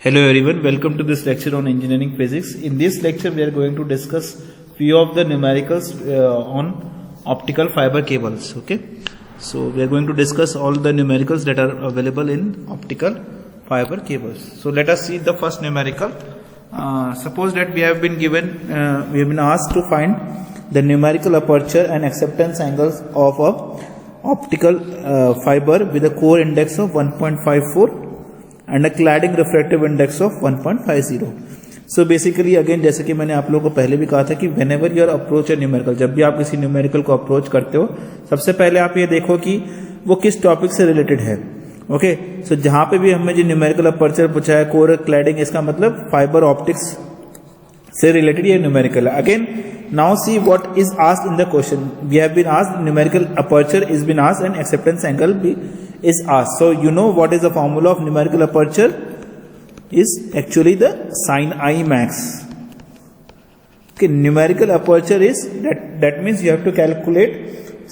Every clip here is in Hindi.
Hello everyone, welcome to this lecture on engineering physics. In this lecture we are going to discuss few of the numericals on optical fiber cables. Okay, so we are going to discuss all the numericals that are available in optical fiber cables. So let us see the first numerical. Suppose that we have been asked to find the numerical aperture and acceptance angles of a optical fiber with a core index of 1.54 and a cladding refractive index of 1.50. So basically again जैसे कि मैंने आप लोगों को पहले भी कहा था कि whenever you approach a numerical, जब भी आप किसी numerical को अप्रोच करते हो सबसे पहले आप ये देखो कि वो किस टॉपिक से रिलेटेड है. ओके, सो जहां पे भी हमें जो न्यूमेरिकल अपर्चर पूछा है कोर क्लैडिंग, इसका मतलब फाइबर ऑप्टिक्स से रिलेटेड ये न्यूमेरिकल है. Again now see what is asked in the question. We have been asked numerical aperture is been asked and acceptance angle भी is asked. So you know what is the formula of numerical aperture is actually the sin I max. Okay, numerical aperture is that means you have to calculate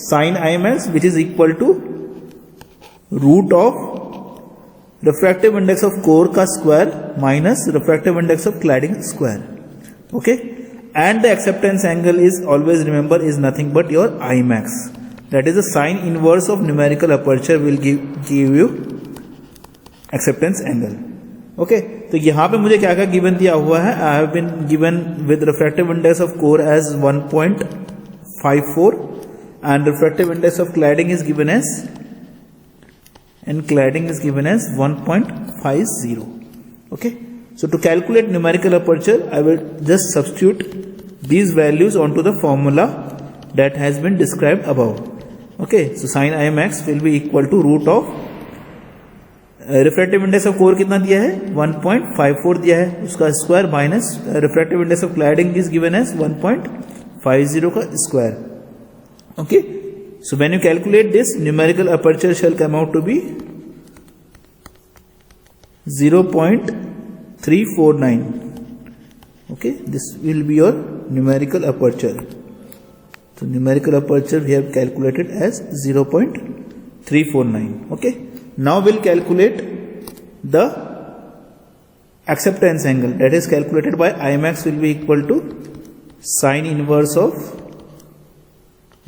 sin I max, which is equal to root of refractive index of core ka square minus refractive index of cladding square. Okay, and the acceptance angle is always remember is nothing but your I max. That is the sine inverse of numerical aperture will give you acceptance angle. Okay, तो यहाँ पे मुझे क्या क्या गिवन दिया हुआ है. I have been given with refractive index of core as 1.54 and refractive index of cladding is given as 1.50. Okay, so to calculate numerical aperture I will just substitute these values onto the formula that has been described above. Okay, so sin I max will be equal to root of refractive index of core कितना दिया है 1.54 दिया है उसका square minus refractive index of cladding is given as 1.50 का square. Okay, so when you calculate this numerical aperture shall come out to be 0.349. Okay, this will be your numerical aperture. So numerical aperture we have calculated as 0.349. Okay, now we'll calculate the acceptance angle, that is calculated by I max will be equal to sine inverse of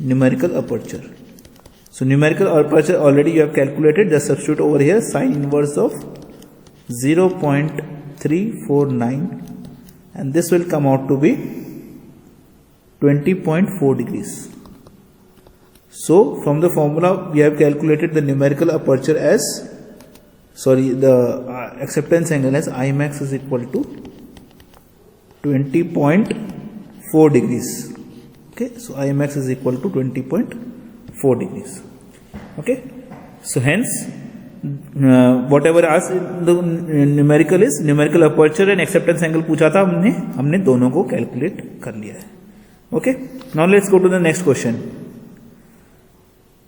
numerical aperture. So numerical aperture already you have calculated, just substitute over here sine inverse of 0.349 and this will come out to be 20.4 degrees. So from the formula we have calculated the numerical aperture as the acceptance angle as I max is equal to 20.4 degrees. Okay, so I max is equal to 20.4 degrees. Okay, so hence whatever asked the numerical is numerical aperture and acceptance angle पूछा था हमने दोनों को कैलकुलेट कर लिया है. Okay, now let's go to the next question.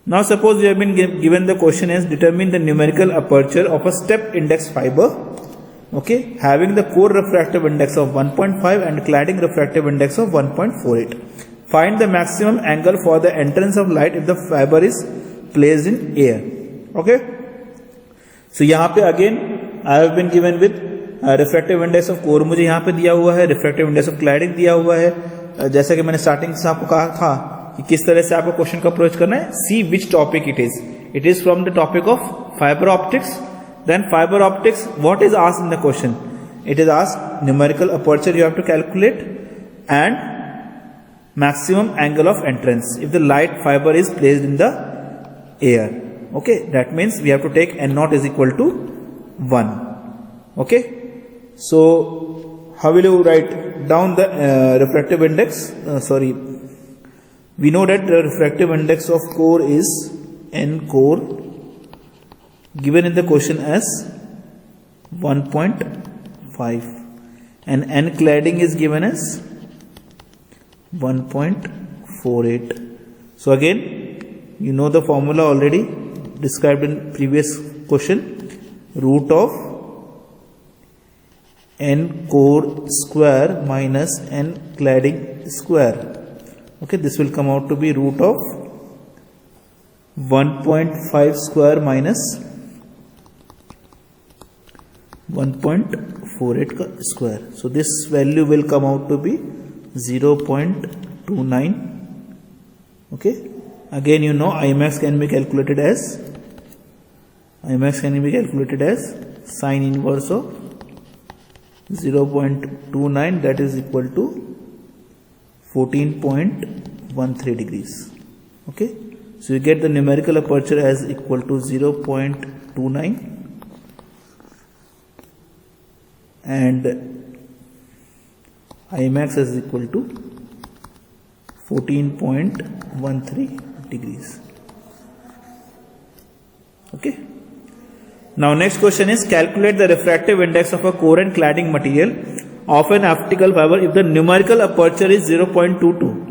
Now suppose we have been given the question as determine the numerical aperture of a step index fiber, okay, having the core refractive index of 1.5 and cladding refractive index of 1.48. Find the maximum angle for the entrance of light if the fiber is placed in air. Okay, so यहाँ पे again I have been given with refractive index of core मुझे यहाँ पे दिया हुआ है, refractive index of cladding दिया हुआ है. जैसा कि मैंने स्टार्टिंग से आपको कहा था कि किस तरह से आपको क्वेश्चन का अप्रोच करना है. See which topic it is from the topic of fibre optics. Then fibre optics what is asked in the question, it is asked numerical aperture you have to calculate and maximum angle of entrance if the light fibre is placed in the air. Okay, that means we have to take n naught is equal to 1. Okay, so how will you write down the refractive index? We know that the refractive index of core is n core given in the question as 1.5 and n cladding is given as 1.48. So again you know the formula already described in previous question, root of n core square minus n cladding square. Okay, this will come out to be root of 1.5 square minus 1.48 का square. So this value will come out to be 0.29. Okay. Again, you know Imax can be calculated as sine inverse of 0.29, that is equal to 14.13 degrees. Okay. So you get the numerical aperture as equal to 0.29 and Imax is equal to 14.13 degrees. Okay. Now next question is calculate the refractive index of a core and cladding material of an optical fiber if the numerical aperture is 0.22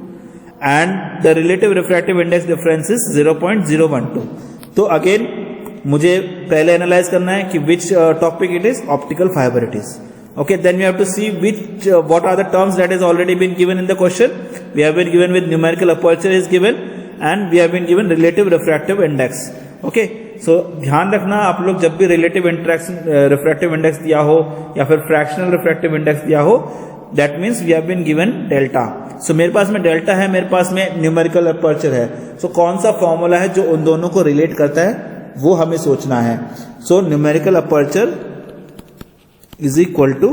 and the relative refractive index difference is 0.012. तो अगेन मुझे पहले एनालाइज करना है कि विच topic it is, optical fibre it is. Okay, then we have to see what are the terms that has already been given in the question. We have been given with numerical aperture is given and we have been given relative refractive index. Okay, so ध्यान रखना आप लोग जब भी relative refractive index दिया हो या फिर fractional refractive index दिया हो, that means we have been given delta. So मेरे पास में delta है, मेरे पास में numerical aperture है. So कौन सा फॉर्मूला है जो उन दोनों को relate करता है वो हमें सोचना है. So numerical aperture is equal to,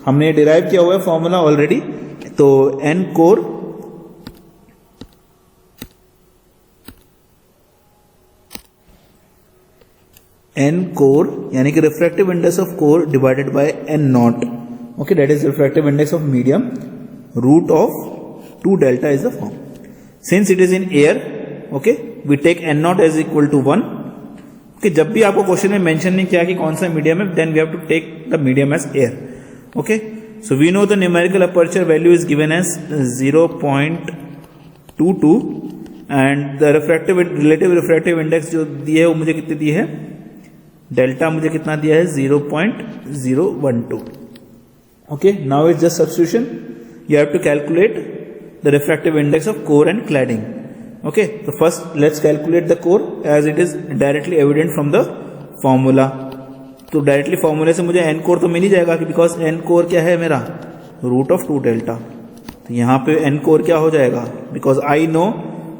हमने डिराइव किया हुआ है फॉर्मूला ऑलरेडी, तो एन कोर यानी कि refractive index of core divided by n naught. Okay, that is refractive index of medium, root of 2 delta is the form. Since it is in air, okay, we take n naught as equal to 1. कि जब भी आपको क्वेश्चन में मेंशन नहीं किया कि कौन सा मीडियम है, then we have to take the medium as air. Okay, so we know the numerical aperture value is given as 0.22 and the relative refractive index जो दी है वो मुझे कितनी दी है, डेल्टा मुझे कितना दिया है, 0.012. Okay, now is just substitution. You have to calculate the refractive index of core and cladding. Okay, so first let's calculate the core as it is directly evident from the formula. तो डायरेक्टली फॉर्मूले से मुझे n कोर तो मिल ही जाएगा कि बिकॉज n कोर क्या है मेरा, रूट ऑफ 2 डेल्टा. तो यहाँ पे n कोर क्या हो जाएगा, बिकॉज आई नो,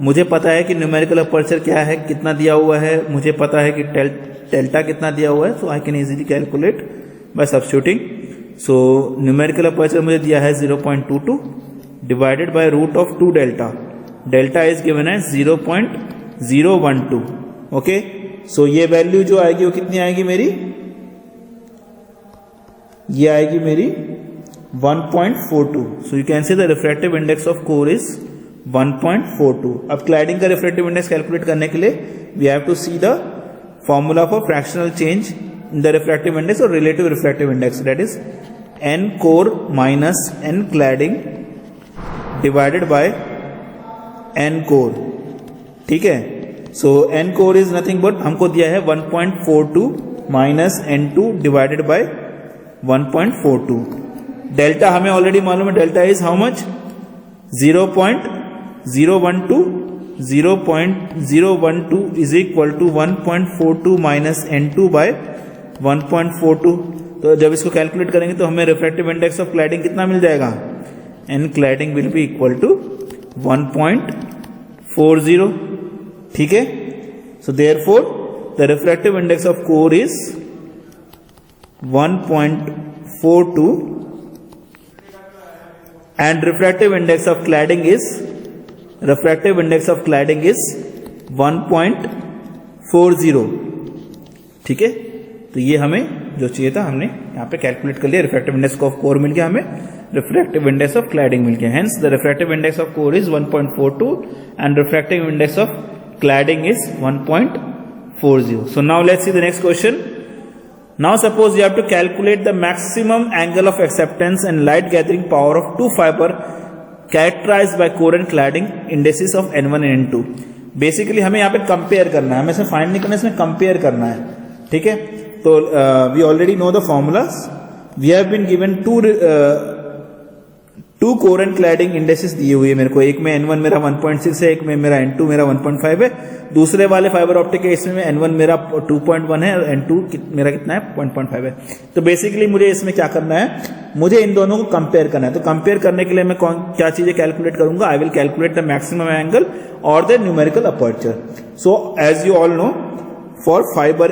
मुझे पता है कि न्यूमेरिकल अपर्चर क्या है, कितना दिया हुआ है, मुझे पता है कि डेल्टा कितना दिया हुआ है. So I can easily calculate by substituting. So numerical aperture मुझे दिया है 0.22 divided by root of 2 delta. Delta is given है 0.012. ओके, सो ये वैल्यू जो आएगी वो कितनी आएगी मेरी, ये आएगी मेरी 1.42. So you can see the refractive index of core is 1.42. अब क्लैडिंग का रिफ्रैक्टिव इंडेक्स कैलकुलेट करने के लिए we have to see the formula for fractional change in the refractive index और relative refractive index, that is n core minus n cladding divided by n core. ठीक है, so n core is nothing but हमको दिया है 1.42 minus N2 divided by 1.42. Delta हमें ऑलरेडी मालूम है, delta is how much, 0.012. 0.012 is equal to 1.42 minus N2 by 1.42. तो जब इसको कैलकुलेट करेंगे तो हमें रिफ्रैक्टिव इंडेक्स ऑफ क्लैडिंग कितना मिल जाएगा, n cladding will be equal to 1.40. ठीक है, so therefore the refractive index of core is 1.42 and refractive index of cladding is 1.40. ठीक है, तो ये हमें जो चाहिए था हमने यहाँ पे कैलकुलेट कर लिया. रिफ्रैक्टिव इंडेक्स ऑफ कोर मिल गया, हमें रिफ्रैक्टिव इंडेक्स ऑफ क्लैडिंग मिल गया. Hence the refractive index of core is 1.42 and refractive index of cladding is 1.40. So now let's see the next question. Now suppose you have to calculate the maximum angle of acceptance and light gathering power of 2 fibre characterized by core and cladding indexes of N1 and N2. Basically हमें यहाँ पे कंपेयर करना है, हमें इसे फाइंड नहीं करना, इसमें कंपेयर करना है. ठीक है, तो we already know the formulas. We have been given two core and cladding indexes दिए हुए मेरे को, एक में N1 मेरा 1.6 है, एक में मेरा N2 मेरा 1.5 है, दूसरे वाले फाइबर ऑप्टिक है इसमें N1 मेरा 2.1 है और N2 मेरा कितना है 0.5 है। तो बेसिकली मुझे इसमें क्या करना है, मुझे इन दोनों को कंपेयर करना है। तो कंपेयर करने के लिए मैं क्या चीजें कैलकुलेट करूंगा, I will calculate the maximum angle और the numerical aperture. So as you all know, for fibre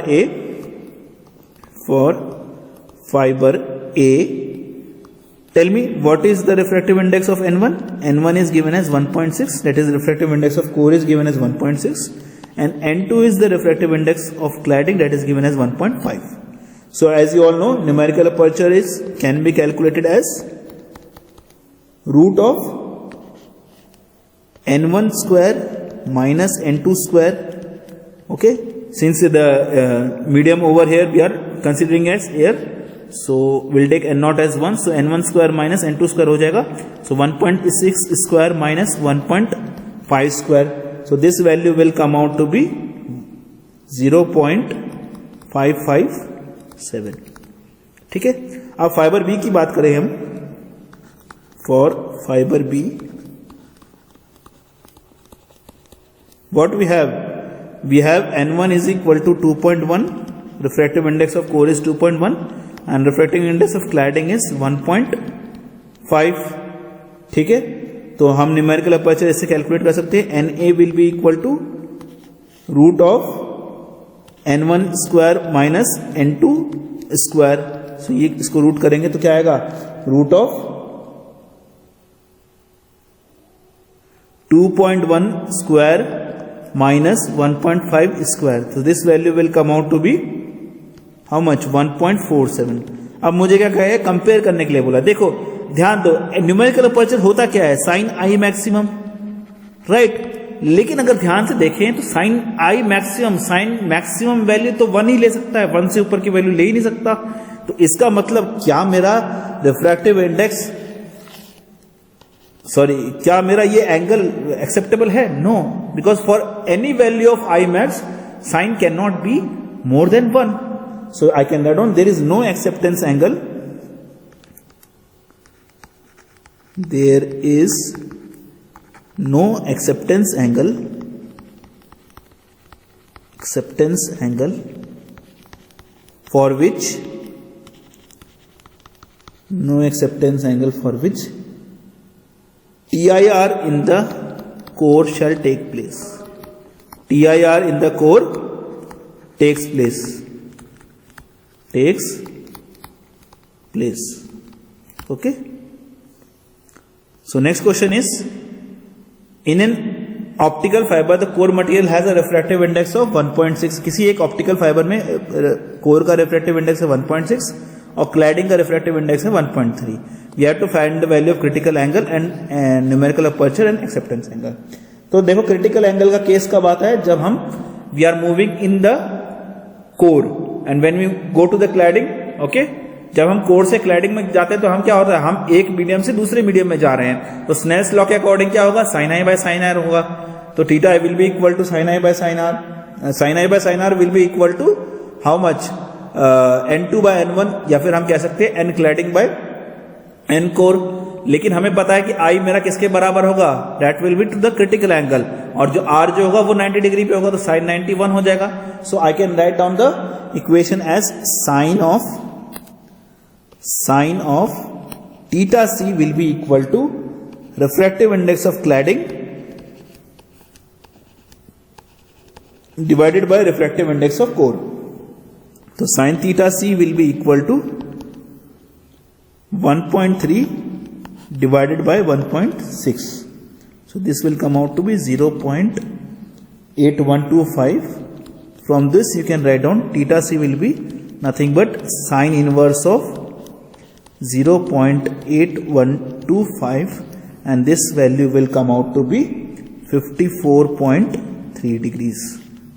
A, tell me what is the refractive index of N1? N1 is given as 1.6, that is refractive index of core is given as 1.6, and N2 is the refractive index of cladding, that is given as 1.5. So as you all know, numerical aperture can be calculated as root of N1 square minus N2 square. Okay, since the medium over here we are considering as air, so we'll take N0 as 1, so N1 square minus N2 square हो जाएगा, so 1.6 square minus 1.5 square, so this value will come out to be 0.557. ठीक है। अब फाइबर बी की बात करें हम, for fibre B what we have N1 is equal to 2.1, refractive index of core is 2.1 and refractive index of cladding is 1.5. ठीक है, तो हम न्यूमेरिकल अपर्चर इससे कैलकुलेट कर सकते हैं, NA will be equal to root of N1 square minus N2 square. so ये इसको रूट करेंगे तो क्या आएगा, root of 2.1 square minus 1.5 square. So this value will come out to be how much, 1.47. अब मुझे क्या कहे, कंपेयर करने के लिए बोला। देखो ध्यान दो, न्यूमेरिकल अपर्चर होता क्या है, साइन आई मैक्सिमम, राइट। लेकिन अगर ध्यान से देखें तो sine i maximum, sine maximum value तो 1 ही ले सकता है, 1 से ऊपर की वैल्यू ले ही नहीं सकता। तो इसका मतलब क्या मेरा रिफ्रैक्टिव इंडेक्स, क्या मेरा ये एंगल एक्सेप्टेबल है? No, because for any value of i max sine can not be more than 1. So I can write down there is no acceptance angle, there is no acceptance angle for which TIR in the core shall take place. TIR in the core takes place. Okay. So next question is, in an optical fiber the core material has a refractive index of 1.6. किसी एक ऑप्टिकल फाइबर में कोर का रिफ्रैक्टिव इंडेक्स है 1.6 और क्लैडिंग का रिफ्रैक्टिव इंडेक्स है 1.3. We have to find the value of critical angle and numerical aperture and acceptance angle. तो देखो क्रिटिकल एंगल का केस कब आता है, जब हम we are moving in the core and when we go to the cladding. Okay, जब हम कोर से क्लैडिंग में जाते हैं तो हम क्या होता है, हम एक मीडियम से दूसरे मीडियम में जा रहे हैं. तो स्नेल्स लॉ के अकॉर्डिंग क्या होगा, sine i by sine r होगा. तो theta will be equal to sine i by sine r. Sine i by sine r will be equal to how much, N2 by N1, या फिर हम कह सकते हैं N cladding by N core. लेकिन हमें पता है कि I मेरा किसके बराबर होगा, that will be to the critical angle, और जो R जो होगा वो 90 डिग्री पे होगा, तो साइन 91 हो जाएगा. So I can write down the equation as sine of theta C will be equal to refractive index of cladding divided by refractive index of core. तो sine theta C will be equal to 1.3 divided by 1.6. So this will come out to be 0.8125. From this you can write down theta C will be nothing but sine inverse of 0.8125, and this value will come out to be 54.3 degrees.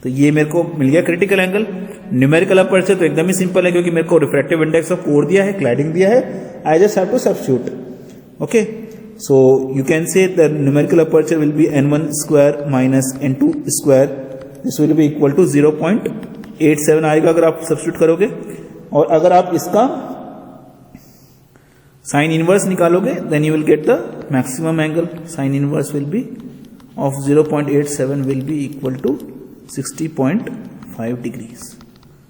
तो ये मेरे को मिल गया क्रिटिकल एंगल. न्यूमेरिकल अपर्चर तो एकदम ही सिंपल है, क्योंकि मेरे को रिफ्रैक्टिव इंडेक्स ऑफ कोर दिया है, क्लैडिंग दिया है. I just have to substitute. Okay, so you can say the numerical aperture will be N1 square minus N2 square. This will be equal to 0.87 आएगा अगर आप सब्स्टिट्यूट करोगे. और अगर आप इसका साइन इनवर्स निकालोगे then you will get the maximum angle. Sine inverse will be of 0.87 will be equal to 60.5 degrees.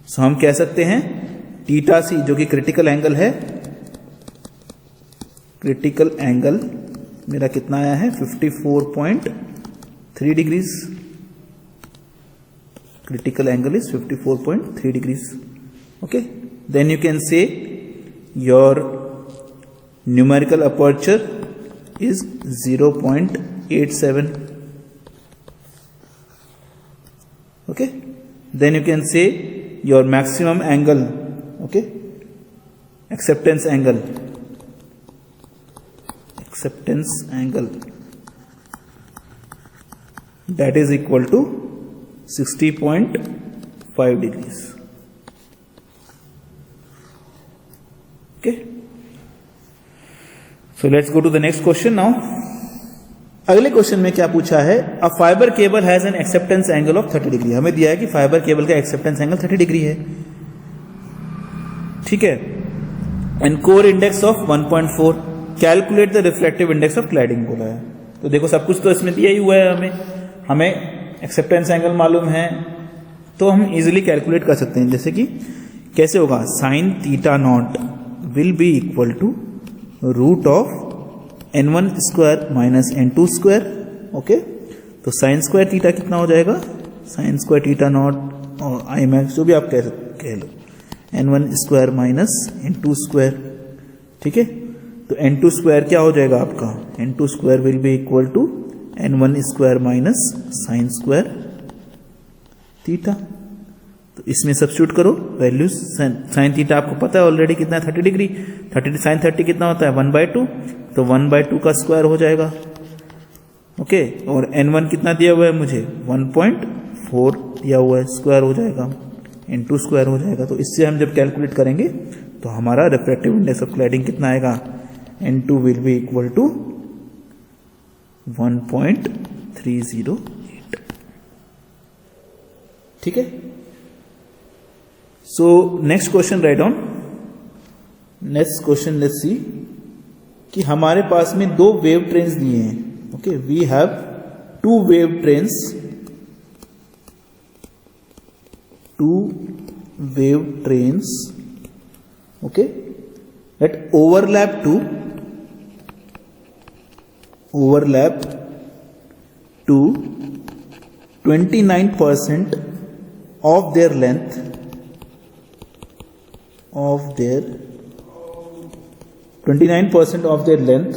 सो हम कह सकते हैं थीटा सी जो कि क्रिटिकल एंगल है, क्रिटिकल एंगल मेरा कितना आया है 54.3 degrees. Critical angle is 54.3 degrees. Okay, then you can say your numerical aperture is 0.87. Okay, then you can say your maximum angle, okay, acceptance angle that is equal to 60.5 degrees. Okay, so let's go to the next question now. अगले क्वेश्चन में क्या पूछा है, a fibre cable has an acceptance angle of 30 degree. हमें दिया है कि फाइबर केबल का एक्सेप्टेंस एंगल 30 डिग्री है. ठीक है, and core index of 1.4. Calculate the reflective index of cladding बोला है. तो देखो सब कुछ तो इसमें दिया ही हुआ है. हमें एक्सेप्टेंस एंगल मालूम है तो हम इजिली कैलकुलेट कर सकते हैं. जैसे कि कैसे होगा, sine theta naught will be equal to root of n1 square minus n2 square. Okay, तो साइन स्क्वायर थीटा कितना हो जाएगा, साइन स्क्वायर थीटा नॉट और आई मैक्स जो भी आप कह लो, n1 square minus n2 square. ठीक है, तो n2 स्क्वायर क्या हो जाएगा आपका, n2 square will be equal to n1 square minus sine square theta. तो इसमें सब्स्टिट्यूट करो वैल्यूज. साइन थीटा आपको पता है ऑलरेडी कितना है 30 डिग्री. 30 साइन 30 कितना होता है 1/2, तो 1/2 का स्क्वायर हो जाएगा. ओके, और n1 कितना दिया हुआ है मुझे 1.4 दिया हुआ है, स्क्वायर हो जाएगा, n2 स्क्वायर हो जाएगा. तो इससे हम जब कैलकुलेट करेंगे तो हमारा रिफ्रैक्टिव इंडेक्स ऑफ क्लैडिंग कितना आएगा, n2 will be equal to 1.308. ठीक है, so next question right on. Next question let's see कि हमारे पास में दो वेव ट्रेन्स दिए हैं. ओके, we have two wave trains, okay, that overlap to 29% of their length, of their 29% of their length,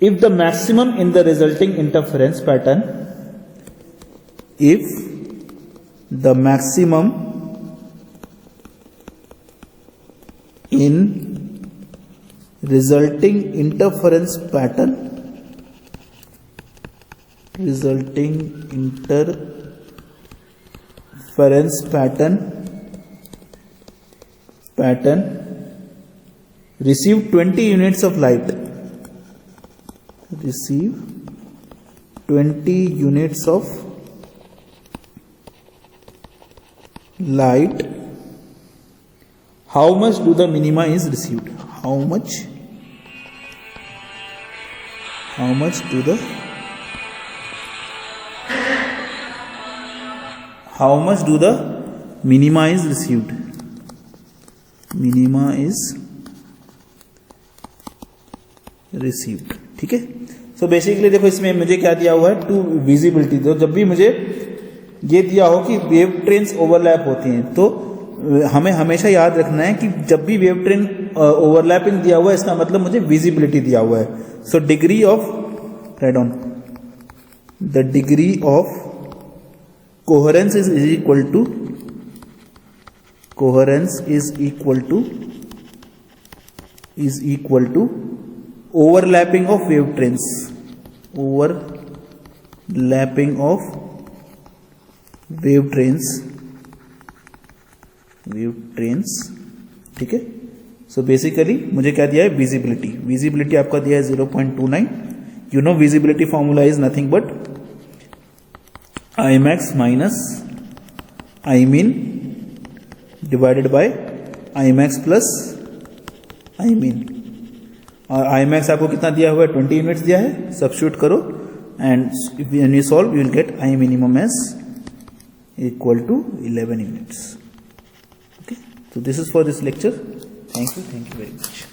if the maximum in the resulting interference pattern, if the maximum in resulting interference pattern, receive 20 units of light, receive 20 units of light, how much do the minima is received? How much do the minima is received? Minima is received. ठीक है, सो बेसिकली देखो इसमें मुझे क्या दिया हुआ है, टू विजिबिलिटी. तो जब भी मुझे ये दिया हो कि वेव ट्रेन्स ओवरलैप होती हैं, तो हमें हमेशा याद रखना है कि जब भी वेव ट्रेन ओवरलैपिंग दिया हुआ है इसका मतलब मुझे विजिबिलिटी दिया हुआ है. So degree of, right on, the degree of coherence is equal to overlapping of wave trains, ठीक है. सो बेसिकली मुझे क्या दिया है, विजिबिलिटी आपका दिया है 0.29. You know visibility formula is nothing but Imax minus Imin divided by Imax plus Imin. और आई मैक्स आपको कितना दिया हुआ है, 20 यूनिट्स दिया है, सब्स्टिट्यूट करो and when you solve you will gate I minimum age equal to 11 units. Okay, so this is for this lecture. Thank you very much.